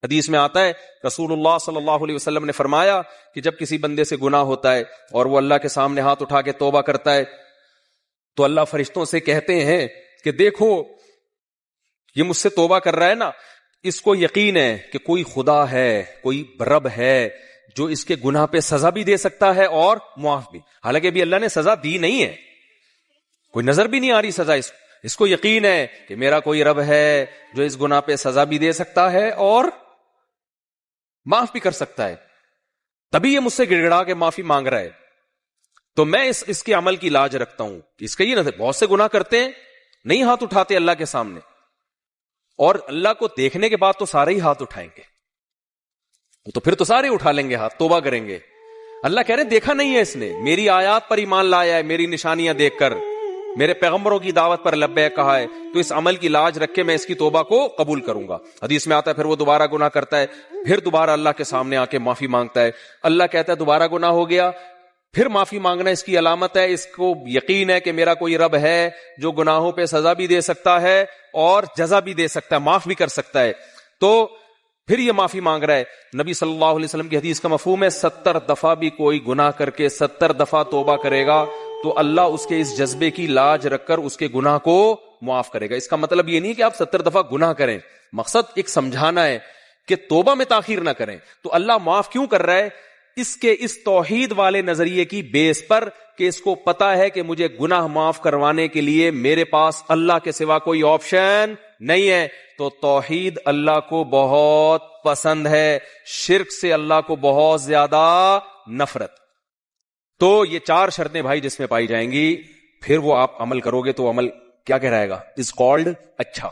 حدیث میں آتا ہے رسول اللہ صلی اللہ علیہ وسلم نے فرمایا کہ جب کسی بندے سے گناہ ہوتا ہے اور وہ اللہ کے سامنے ہاتھ اٹھا کے توبہ کرتا ہے تو اللہ فرشتوں سے کہتے ہیں کہ دیکھو یہ مجھ سے توبہ کر رہا ہے نا، اس کو یقین ہے کہ کوئی خدا ہے، کوئی رب ہے جو اس کے گناہ پہ سزا بھی دے سکتا ہے اور معاف بھی. حالانکہ ابھی اللہ نے سزا دی نہیں ہے، کوئی نظر بھی نہیں آ رہی سزا اس کو یقین ہے کہ میرا کوئی رب ہے جو اس گناہ پہ سزا بھی دے سکتا ہے اور معاف بھی کر سکتا ہے، تبھی یہ مجھ سے گڑ گڑا کے معافی مانگ رہا ہے. تو میں اس کے عمل کی لاج رکھتا ہوں. اس کا یہ نہ بہت سے گناہ کرتے ہیں، نہیں ہاتھ اٹھاتے اللہ کے سامنے، اور اللہ کو دیکھنے کے بعد تو سارے ہی ہاتھ اٹھائیں گے، تو پھر تو سارے اٹھا لیں گے ہاتھ، توبہ کریں گے. اللہ کہہ رہے ہیں دیکھا نہیں ہے اس نے، میری آیات پر ایمان لایا ہے، میری نشانیاں دیکھ کر، میرے پیغمبروں کی دعوت پر لبیک کہا ہے، تو اس عمل کی لاج رکھ کے میں اس کی توبہ کو قبول کروں گا. حدیث میں آتا ہے پھر وہ دوبارہ گناہ کرتا ہے، پھر دوبارہ اللہ کے سامنے آ کے معافی مانگتا ہے. اللہ کہتا ہے دوبارہ گناہ ہو گیا، پھر معافی مانگنا اس کی علامت ہے، اس کو یقین ہے کہ میرا کوئی رب ہے جو گناہوں پہ سزا بھی دے سکتا ہے اور جزا بھی دے سکتا ہے، معاف بھی کر سکتا ہے. تو پھر یہ معافی مانگ رہا ہے. نبی صلی اللہ علیہ وسلم کی حدیث کا مفہوم ہے 70 دفعہ بھی کوئی گناہ کر کے 70 دفعہ توبہ کرے گا تو اللہ اس کے اس جذبے کی لاج رکھ کر اس کے گناہ کو معاف کرے گا. اس کا مطلب یہ نہیں کہ آپ 70 دفعہ گناہ کریں، مقصد ایک سمجھانا ہے کہ توبہ میں تاخیر نہ کریں. تو اللہ معاف کیوں کر رہا ہے؟ اس کے اس توحید والے نظریے کی بیس پر کہ اس کو پتا ہے کہ مجھے گناہ معاف کروانے کے لیے میرے پاس اللہ کے سوا کوئی آپشن نہیں ہے. تو توحید اللہ کو بہت پسند ہے، شرک سے اللہ کو بہت زیادہ نفرت. تو یہ 4 شرطیں بھائی جس میں پائی جائیں گی، پھر وہ آپ عمل کرو گے تو عمل کیا کہہ رہے گا؟ از کالڈ اچھا.